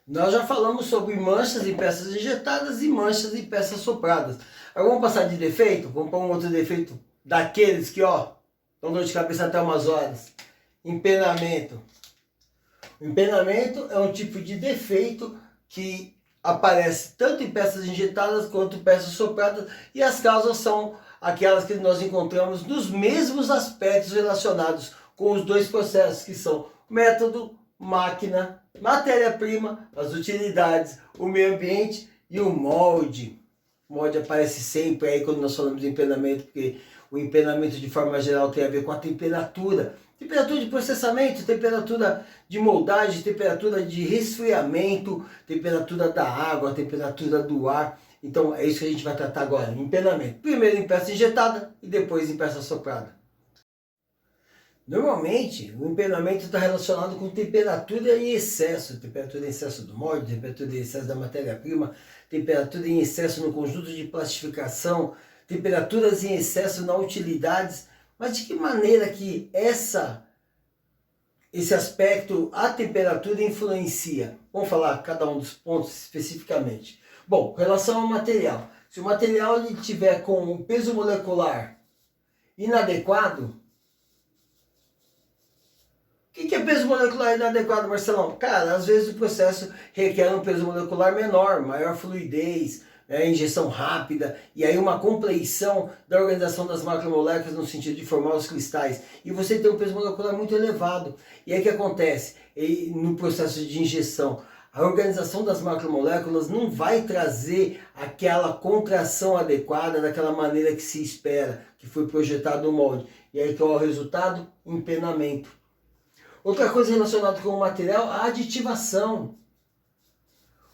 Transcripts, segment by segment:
Nós já falamos sobre manchas em peças injetadas e manchas em peças sopradas. Agora vamos passar de defeito? Vamos para um outro defeito daqueles que, ó, dão dor de cabeça até umas horas. Empenamento. O empenamento é um tipo de defeito que aparece tanto em peças injetadas quanto em peças sopradas, e as causas são aquelas que nós encontramos nos mesmos aspectos relacionados com os dois processos, que são método, máquina, matéria-prima, as utilidades, o meio ambiente e o molde. O molde aparece sempre aí quando nós falamos de empenamento, porque o empenamento de forma geral tem a ver com a temperatura. Temperatura de processamento, temperatura de moldagem, temperatura de resfriamento, temperatura da água, temperatura do ar. Então é isso que a gente vai tratar agora, empenamento. Primeiro em peça injetada e depois em peça soprada. Normalmente, o empenamento está relacionado com temperatura em excesso do molde, temperatura em excesso da matéria-prima, temperatura em excesso no conjunto de plastificação, temperaturas em excesso na utilidades. Mas de que maneira que esse aspecto, a temperatura, influencia? Vamos falar cada um dos pontos especificamente. Bom, com relação ao material. Se o material ele tiver com um peso molecular inadequado, o que é peso molecular inadequado, Marcelão? Cara, às vezes o processo requer um peso molecular menor, maior fluidez, injeção rápida, e aí uma compleição da organização das macromoléculas no sentido de formar os cristais. E você tem um peso molecular muito elevado. E aí o que acontece? No processo de injeção, a organização das macromoléculas não vai trazer aquela contração adequada daquela maneira que se espera, que foi projetado no molde. E aí qual é o resultado? Empenamento. Outra coisa relacionada com o material, a aditivação.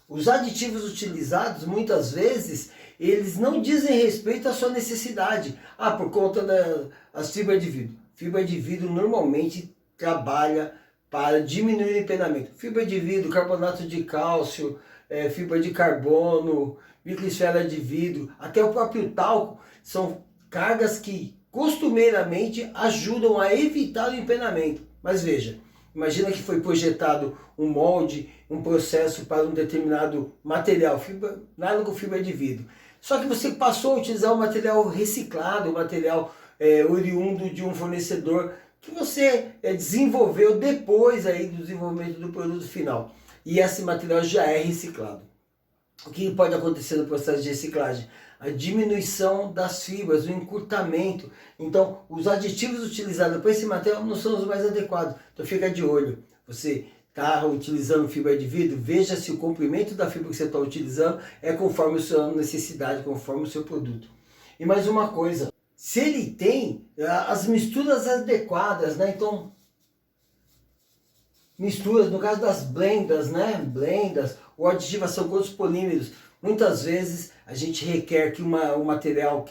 Os aditivos utilizados, muitas vezes, eles não dizem respeito à sua necessidade. Por conta das fibras de vidro. Fibra de vidro normalmente trabalha para diminuir o empenamento. Fibra de vidro, carbonato de cálcio, fibra de carbono, microesfera de vidro, até o próprio talco, são cargas que costumeiramente ajudam a evitar o empenamento. Mas veja, imagina que foi projetado um molde, um processo para um determinado material, nylon com fibra de vidro. Só que você passou a utilizar um material reciclado, um material oriundo de um fornecedor que você desenvolveu depois aí do desenvolvimento do produto final. E esse material já é reciclado. O que pode acontecer no processo de reciclagem? A diminuição das fibras, o encurtamento. Então, os aditivos utilizados para esse material não são os mais adequados. Então, fica de olho. Você está utilizando fibra de vidro, veja se o comprimento da fibra que você está utilizando é conforme a sua necessidade, conforme o seu produto. E mais uma coisa, se ele tem as misturas adequadas, né? Então, misturas, no caso das blendas, né? Blendas ou aditivação com outros polímeros. Muitas vezes a gente requer que um material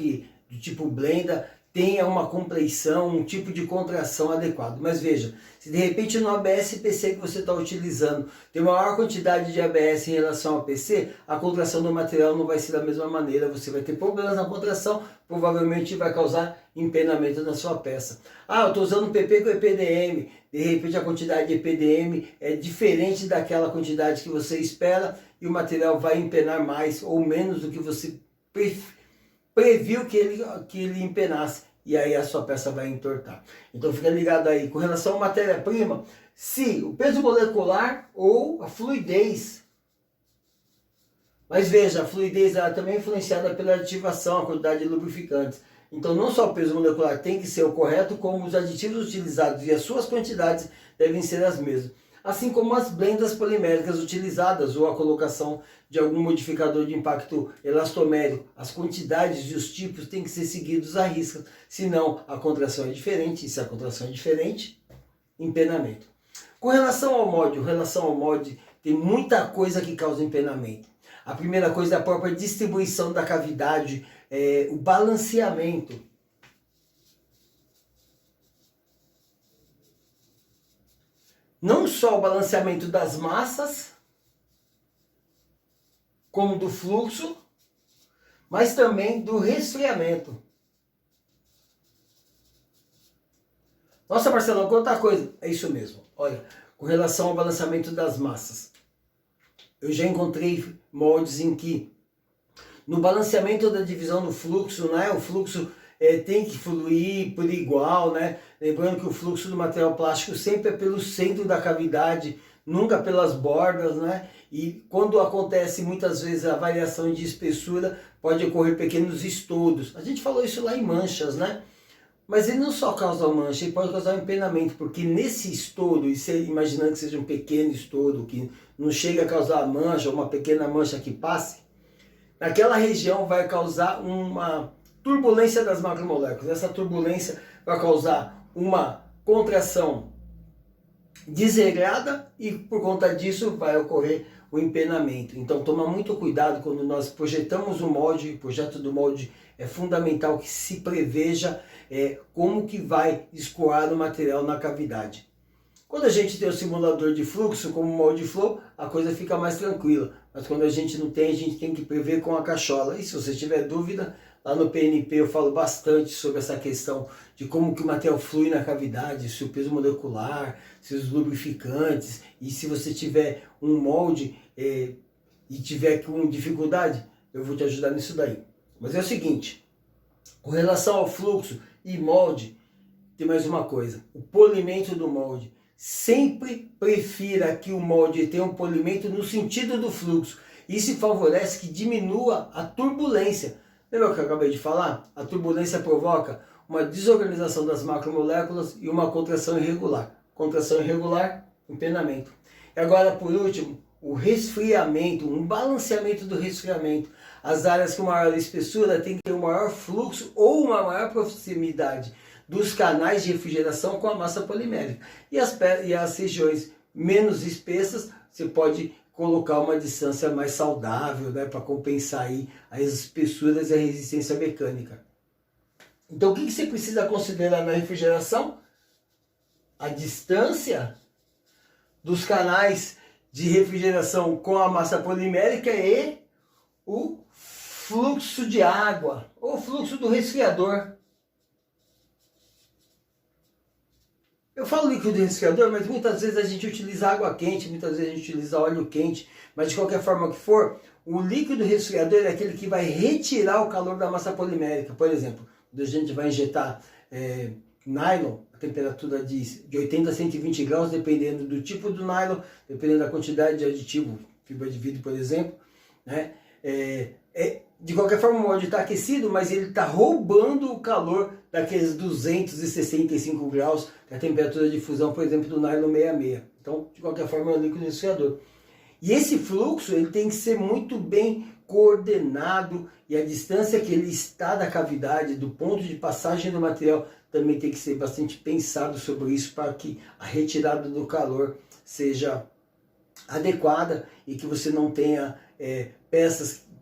do tipo blenda tenha uma compleição, um tipo de contração adequado. Mas veja, se de repente no ABS-PC que você está utilizando tem maior quantidade de ABS em relação ao PC, a contração do material não vai ser da mesma maneira, você vai ter problemas na contração, provavelmente vai causar empenamento na sua peça. Eu estou usando PP com EPDM, de repente a quantidade de EPDM é diferente daquela quantidade que você espera e o material vai empenar mais ou menos do que você previu que ele empenasse, e aí a sua peça vai entortar. Então fica ligado aí. Com relação à matéria-prima, se o peso molecular ou a fluidez. Mas veja, a fluidez ela também é influenciada pela ativação, a quantidade de lubrificantes. Então não só o peso molecular tem que ser o correto, como os aditivos utilizados e as suas quantidades devem ser as mesmas. Assim como as blendas poliméricas utilizadas ou a colocação de algum modificador de impacto elastomérico. As quantidades e os tipos têm que ser seguidos à risca, senão a contração é diferente, e se a contração é diferente, empenamento. Com relação ao molde, tem muita coisa que causa empenamento. A primeira coisa é a própria distribuição da cavidade, o balanceamento. Não só o balanceamento das massas, como do fluxo, mas também do resfriamento. Nossa, Marcelão, quanta coisa! É isso mesmo. Olha, com relação ao balanceamento das massas. Eu já encontrei moldes em que no balanceamento da divisão do fluxo, né, o fluxo tem que fluir por igual, né? Lembrando que o fluxo do material plástico sempre é pelo centro da cavidade, nunca pelas bordas, né? E quando acontece muitas vezes a variação de espessura, pode ocorrer pequenos estouros. A gente falou isso lá em manchas, né? Mas ele não só causa mancha, ele pode causar um empenamento, porque nesse estouro, e você imaginando que seja um pequeno estouro, que não chega a causar mancha, uma pequena mancha que passe, naquela região vai causar uma turbulência das macromoléculas. Essa turbulência vai causar uma contração desregrada e por conta disso vai ocorrer o empenamento. Então toma muito cuidado quando nós projetamos o molde, o projeto do molde é fundamental que se preveja como que vai escoar o material na cavidade. Quando a gente tem o simulador de fluxo, como o molde flow, a coisa fica mais tranquila. Mas quando a gente não tem, a gente tem que prever com a cachola. E se você tiver dúvida, lá no PNP eu falo bastante sobre essa questão de como que o material flui na cavidade, se o peso molecular, se os lubrificantes, e se você tiver um molde e tiver com dificuldade, eu vou te ajudar nisso daí. Mas é o seguinte, com relação ao fluxo e molde, tem mais uma coisa, o polimento do molde. Sempre prefira que o molde tenha um polimento no sentido do fluxo. Isso favorece que diminua a turbulência. Lembra o que eu acabei de falar? A turbulência provoca uma desorganização das macromoléculas e uma contração irregular. Contração irregular, empenamento. E agora, por último, o resfriamento, um balanceamento do resfriamento. As áreas com maior espessura têm que ter um maior fluxo ou uma maior proximidade dos canais de refrigeração com a massa polimérica. E as regiões menos espessas, você pode colocar uma distância mais saudável, né, para compensar aí as espessuras e a resistência mecânica. Então o que você precisa considerar na refrigeração? A distância dos canais de refrigeração com a massa polimérica e o fluxo de água, ou fluxo do resfriador. Eu falo líquido resfriador, mas muitas vezes a gente utiliza água quente, muitas vezes a gente utiliza óleo quente, mas de qualquer forma que for, o líquido resfriador é aquele que vai retirar o calor da massa polimérica. Por exemplo, quando a gente vai injetar nylon, a temperatura de 80 a 120 graus, dependendo do tipo do nylon, dependendo da quantidade de aditivo, fibra de vidro, por exemplo, né? De qualquer forma o molde está aquecido, mas ele está roubando o calor daqueles 265 graus, que é a temperatura de fusão, por exemplo, do nylon 66. Então, de qualquer forma, é um líquido resfriador. E esse fluxo ele tem que ser muito bem coordenado e a distância que ele está da cavidade, do ponto de passagem do material, também tem que ser bastante pensado sobre isso para que a retirada do seja adequada e que você não tenha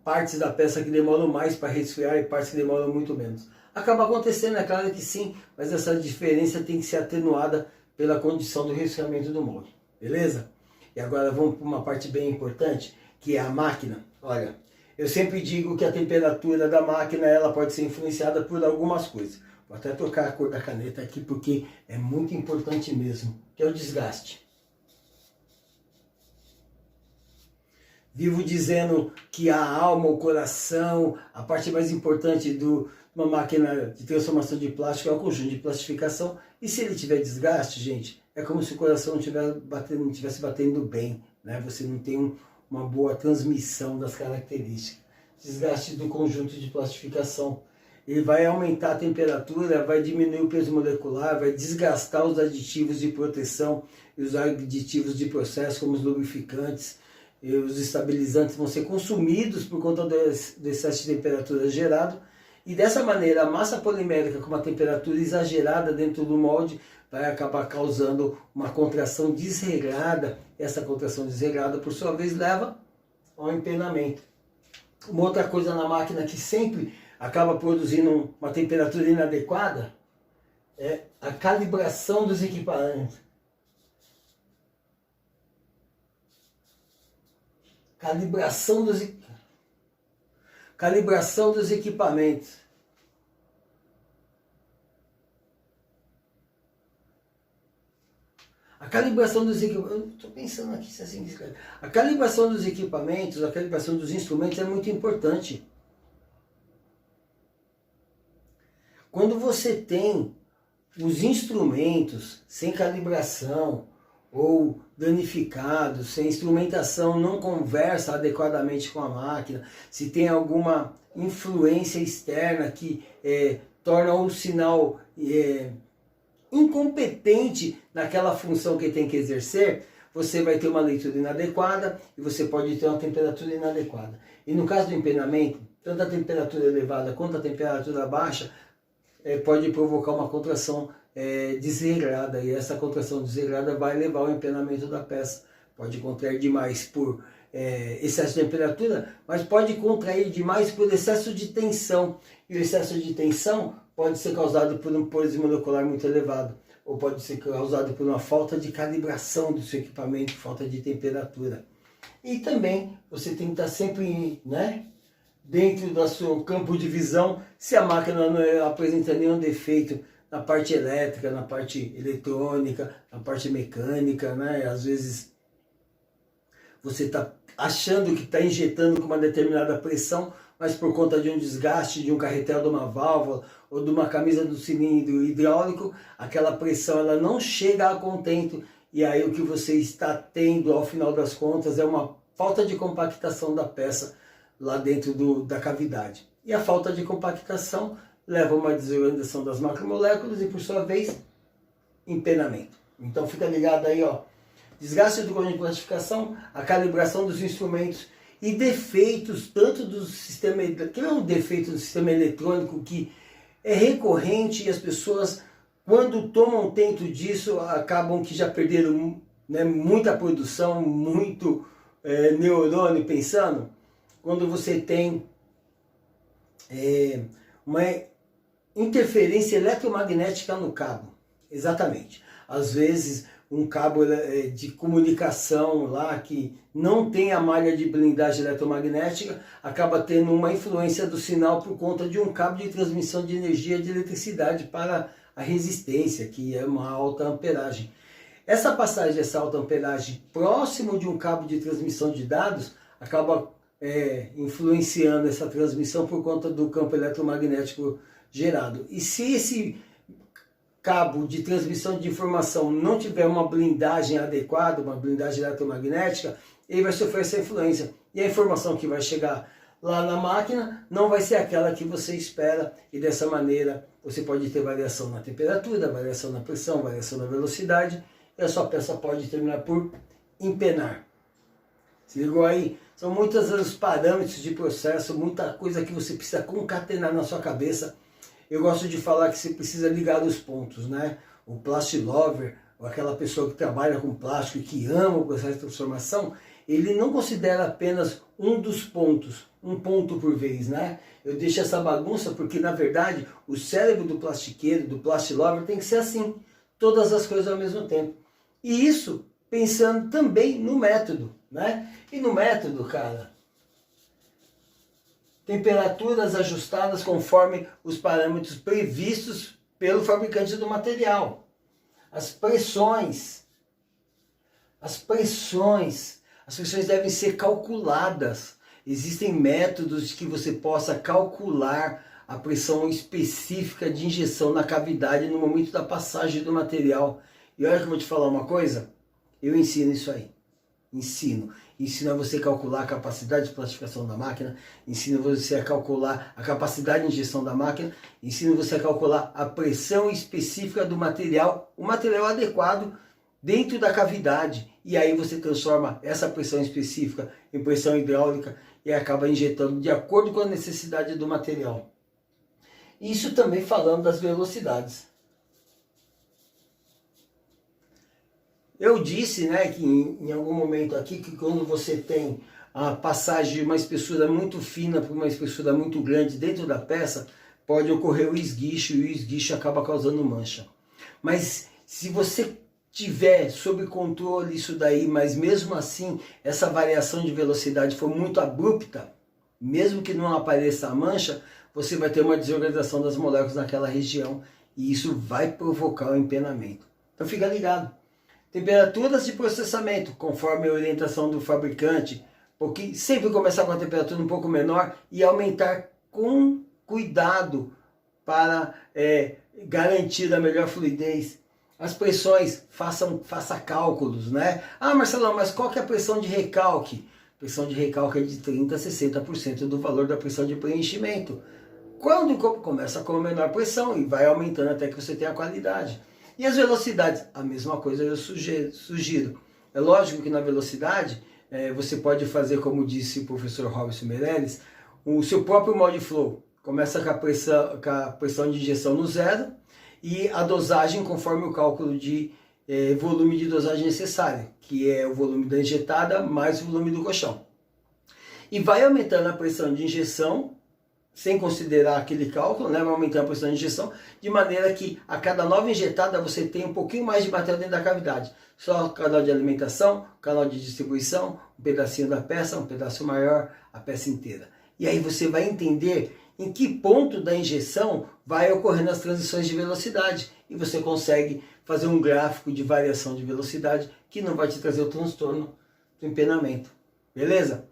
partes da peça que demoram mais para resfriar e partes que demoram muito menos. Acaba acontecendo, é claro que sim, mas essa diferença tem que ser atenuada pela condição do resfriamento do molde, beleza? E agora vamos para uma parte bem importante, que é a máquina. Olha, eu sempre digo que a temperatura da máquina ela pode ser influenciada por algumas coisas. Vou até trocar a cor da caneta aqui porque é muito importante mesmo, que é o desgaste. Vivo dizendo que a alma, o coração, a parte mais importante de uma máquina de transformação de plástico é o conjunto de plastificação. E se ele tiver desgaste, gente, é como se o coração não estivesse batendo bem, né? Você não tem uma boa transmissão das características. Desgaste do conjunto de plastificação. Ele vai aumentar a temperatura, vai diminuir o peso molecular, vai desgastar os aditivos de proteção e os aditivos de processo, como os lubrificantes. E os estabilizantes vão ser consumidos por conta do excesso de temperatura gerado. E dessa maneira, a massa polimérica com uma temperatura exagerada dentro do molde vai acabar causando uma contração desregrada. Essa contração desregrada, por sua vez, leva ao empenamento. Uma outra coisa na máquina que sempre acaba produzindo uma temperatura inadequada é a calibração dos equipamentos. Calibração dos equipamentos. A calibração dos equipamentos, eu estou pensando aqui se é assim, a calibração dos equipamentos, a calibração dos instrumentos é muito importante. Quando você tem os instrumentos sem calibração ou danificados, se a instrumentação não conversa adequadamente com a máquina, se tem alguma influência externa que torna o sinal incompetente naquela função que tem que exercer, você vai ter uma leitura inadequada e você pode ter uma temperatura inadequada. E no caso do empenamento, tanto a temperatura elevada quanto a temperatura baixa pode provocar uma contração desregrada, e essa contração desregrada vai levar ao empenamento da peça. Pode contrair demais por excesso de temperatura, mas pode contrair demais por excesso de tensão. E o excesso de tensão pode ser causado por um peso molecular muito elevado, ou pode ser causado por uma falta de calibração do seu equipamento, falta de temperatura. E também você tem que estar sempre, dentro do seu campo de visão, se a máquina não apresenta nenhum defeito na parte elétrica, na parte eletrônica, na parte mecânica, Às vezes você está achando que está injetando com uma determinada pressão, mas por conta de um desgaste de um carretel de uma válvula ou de uma camisa do cilindro hidráulico, aquela pressão ela não chega a contento, e aí o que você está tendo ao final das contas é uma falta de compactação da peça lá dentro da cavidade. E a falta de compactação leva a uma desorganização das macromoléculas e, por sua vez, empenamento. Então fica ligado aí, desgaste do cordão de plastificação, a calibração dos instrumentos e defeitos tanto do sistema, que é um defeito do sistema eletrônico que é recorrente, e as pessoas, quando tomam tento disso, acabam que já perderam muita produção, muito neurônio pensando. Quando você tem uma interferência eletromagnética no cabo, exatamente. Às vezes um cabo de comunicação lá que não tem a malha de blindagem eletromagnética acaba tendo uma influência do sinal por conta de um cabo de transmissão de energia de eletricidade para a resistência, que é uma alta amperagem. Essa passagem dessa alta amperagem próximo de um cabo de transmissão de dados acaba influenciando essa transmissão por conta do campo eletromagnético gerado. E se esse cabo de transmissão de informação não tiver uma blindagem adequada, uma blindagem eletromagnética, ele vai sofrer essa influência. E a informação que vai chegar lá na máquina não vai ser aquela que você espera, e dessa maneira você pode ter variação na temperatura, variação na pressão, variação na velocidade, e a sua peça pode terminar por empenar. Se ligou aí? São muitos os parâmetros de processo, muita coisa que você precisa concatenar na sua cabeça. Eu gosto de falar que você precisa ligar os pontos, O Plastilover, ou aquela pessoa que trabalha com plástico e que ama o processo de transformação, ele não considera apenas um dos pontos, um ponto por vez, Eu deixo essa bagunça porque, na verdade, o cérebro do plastiqueiro, do Plastilover, tem que ser assim, todas as coisas ao mesmo tempo. E isso pensando também no método, E no método, cara, temperaturas ajustadas conforme os parâmetros previstos pelo fabricante do material. As pressões devem ser calculadas. Existem métodos que você possa calcular a pressão específica de injeção na cavidade no momento da passagem do material. E olha que eu vou te falar uma coisa, eu ensino isso aí. Ensino a você calcular a capacidade de plastificação da máquina, ensino você a calcular a capacidade de injeção da máquina, ensino você a calcular a pressão específica do material, o material adequado dentro da cavidade, e aí você transforma essa pressão específica em pressão hidráulica e acaba injetando de acordo com a necessidade do material. Isso também falando das velocidades. Eu disse, que em algum momento aqui, que quando você tem a passagem de uma espessura muito fina para uma espessura muito grande dentro da peça, pode ocorrer o esguicho, e o esguicho acaba causando mancha. Mas se você tiver sob controle isso daí, mas mesmo assim essa variação de velocidade for muito abrupta, mesmo que não apareça a mancha, você vai ter uma desorganização das moléculas naquela região, e isso vai provocar o empenamento. Então fica ligado. Temperaturas de processamento, conforme a orientação do fabricante, porque sempre começar com a temperatura um pouco menor e aumentar com cuidado para garantir a melhor fluidez. As pressões, faça cálculos, né? Ah, Marcelão, mas qual que é a pressão de recalque? A pressão de recalque é de 30% a 60% do valor da pressão de preenchimento. Quando começa com a menor pressão e vai aumentando até que você tenha a qualidade. E as velocidades? A mesma coisa eu sugiro. É lógico que na velocidade, você pode fazer, como disse o professor Robson Meirelles, o seu próprio molde flow. Começa com a pressão de injeção no zero e a dosagem conforme o cálculo de volume de dosagem necessário, que é o volume da injetada mais o volume do colchão. E vai aumentando a pressão de injeção, sem considerar aquele cálculo, né? Vai aumentando a pressão de injeção, de maneira que a cada nova injetada você tem um pouquinho mais de material dentro da cavidade. Só o canal de alimentação, canal de distribuição, um pedacinho da peça, um pedaço maior, a peça inteira. E aí você vai entender em que ponto da injeção vai ocorrendo as transições de velocidade. E você consegue fazer um gráfico de variação de velocidade que não vai te trazer o transtorno do empenamento. Beleza?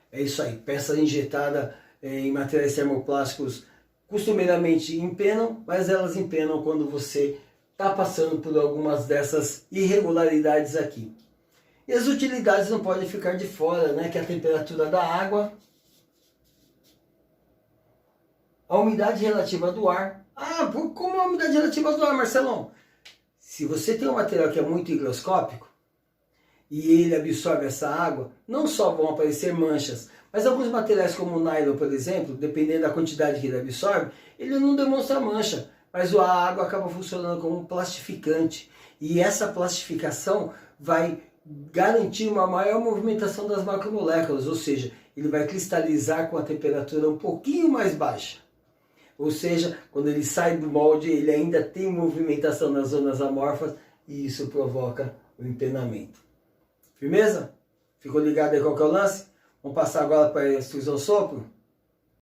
É isso aí. Peça injetada em materiais termoplásticos costumeiramente empenam, mas elas empenam quando você está passando por algumas dessas irregularidades aqui. E as utilidades não podem ficar de fora, né? Que é a temperatura da água, a umidade relativa do ar. Ah, como a umidade relativa do ar, Marcelão? Se você tem um material que é muito higroscópico e ele absorve essa água, não só vão aparecer manchas, mas alguns materiais como o nylon, por exemplo, dependendo da quantidade que ele absorve, ele não demonstra mancha, mas a água acaba funcionando como um plastificante. E essa plastificação vai garantir uma maior movimentação das macromoléculas, ou seja, ele vai cristalizar com a temperatura um pouquinho mais baixa. Ou seja, quando ele sai do molde, ele ainda tem movimentação nas zonas amorfas e isso provoca o empenamento. Firmeza? Ficou ligado aí qual que é o lance? Vamos passar agora para a extrusão sopro?